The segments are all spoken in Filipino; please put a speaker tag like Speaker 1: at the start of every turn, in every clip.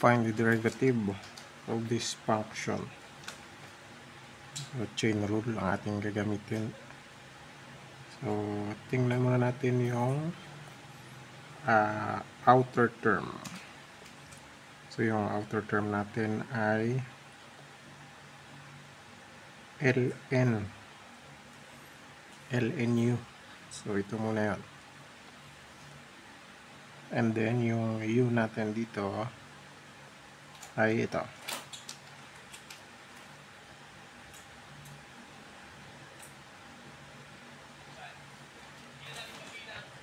Speaker 1: find the derivative of this function. So, chain rule ang ating gagamitin. So, tingnan muna natin yung outer term. So, yung outer term natin ay lnu. So, ito muna yun. And then, yung u natin dito ay ito.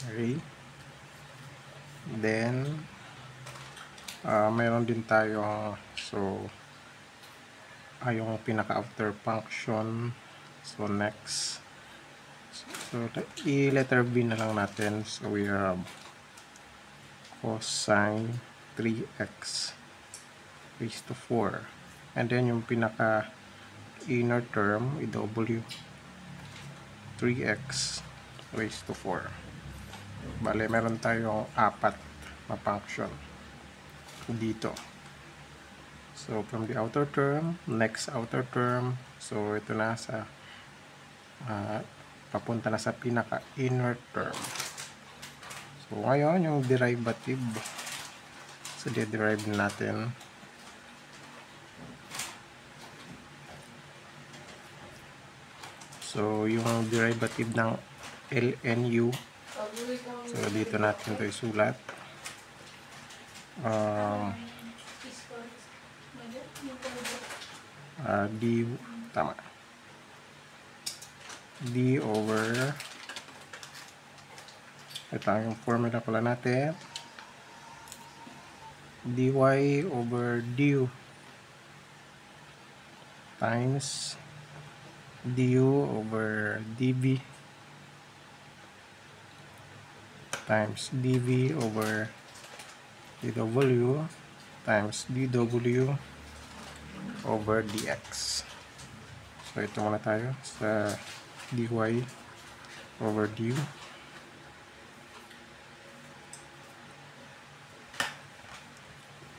Speaker 1: Okay. Then, mayroon din tayo, so, yung pinaka-outer function. So, next. So, i-letter B na lang natin. So, we have cosine 3x raised to 4. And then, yung pinaka-inner term, i-W 3x raised to 4. Bale, meron tayong 4 na function dito. So, from the outer term, next outer term, so ito na sa papunta na sa pinaka-inner term. So, ngayon, yung derivative. So, de-derive natin. So, yung derivative ng lnu. So, dito natin ito isulat. Tama. D over, ito yung formula pala natin, dy over du times du over dv times dv over dw times dw over dx. So, ito muna tayo sa dy over du.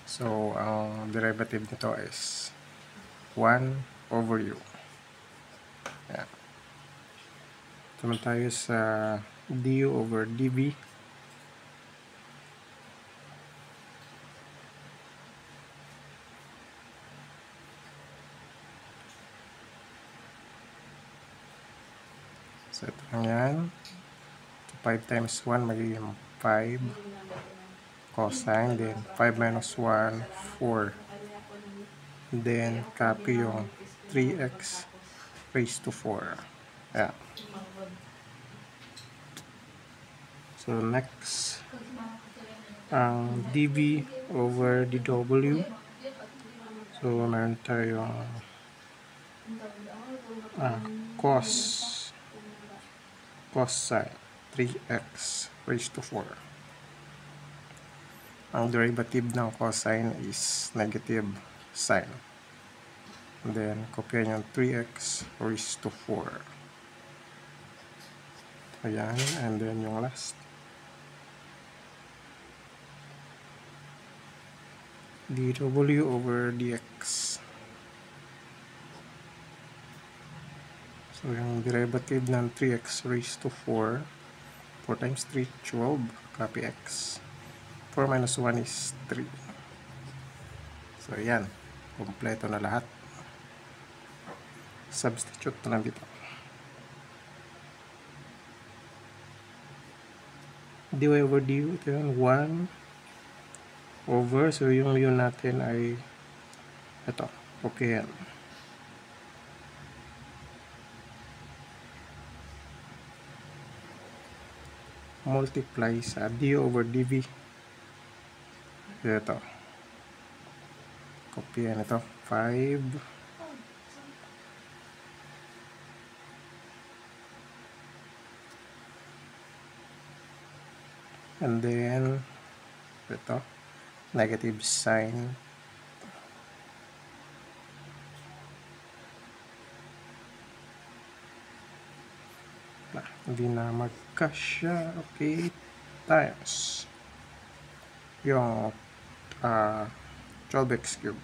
Speaker 1: So, ang derivative nito is 1 over u. Ayan. Ito naman tayo sa du over dv. So, ito lang yan. 5 times 1 magiging 5 cosine, then 5 minus 1, 4. Then, copy yung 3x raised to 4. Yeah. So, next, ang dv over dw. So, meron tayong cosine 3x raised to 4. Ang derivative ng cosine is negative sign. And then, kopya yung 3x raised to 4. Ayan. And then, yung last. dw over dx. So, yung derivative ng 3x raised to 4. 4 times 3, 12. Copy x. 4 minus 1 is 3. So, ayan. Kompleto na lahat. Substitute na lang dito. dy over du, ito yun, 1 over, so yung yun natin ay ito, okay yan. Multiply sa du over dv. Ito. Copy yan ito. 5. And then, ito. Negative sign. Hindi na magkasya. Okay. Times yung 12x cubed.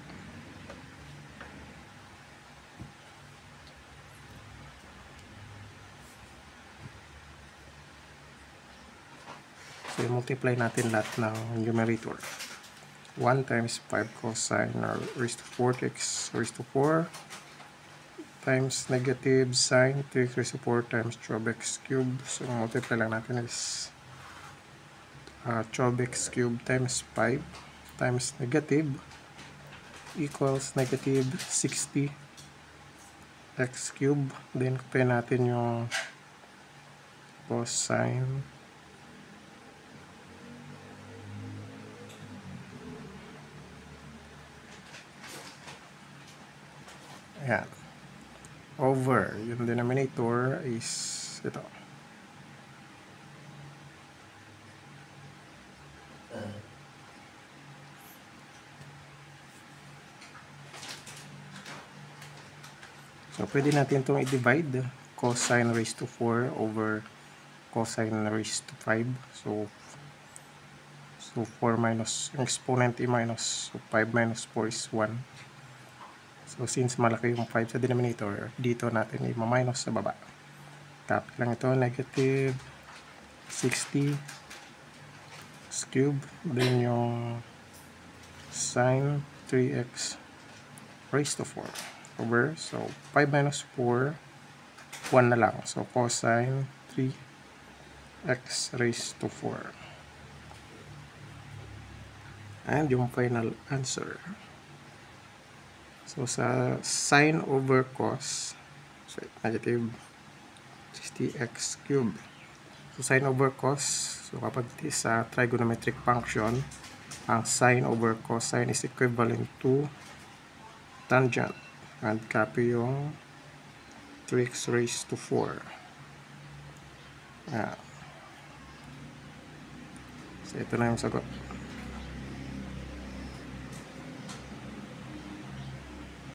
Speaker 1: So, i-multiply natin lahat ng numerator. 1 times 5 cosine raised to 4x raised to 4 times negative sine 3x raised to 4 times 12x cubed. So, multiply lang natin is 12x cubed times 5 times negative equals negative 60 x cubed. Then, compare natin yung cosine. Ayan. Over. Yung denominator is ito. So, pwede natin itong i-divide. Cosine raised to 4 over cosine raised to 5. So 4 minus, yung exponent i-minus. So, 5 minus 4 is 1. So, since malaki yung 5 sa denominator, dito natin i-minus sa baba. Copy lang ito, negative 60 x cubed. Then yung sine 3x raised to 4 over. So, 5 minus 4, 1 na lang. So, cosine 3x raised to 4. And yung final answer. So, sa sine over cos, so, negative 60x cubed. So, sine over cos, so kapag sa trigonometric function, ang sine over cosine is equivalent to tangent. And copy yung 3x raised to 4. So, ito na yung sagot.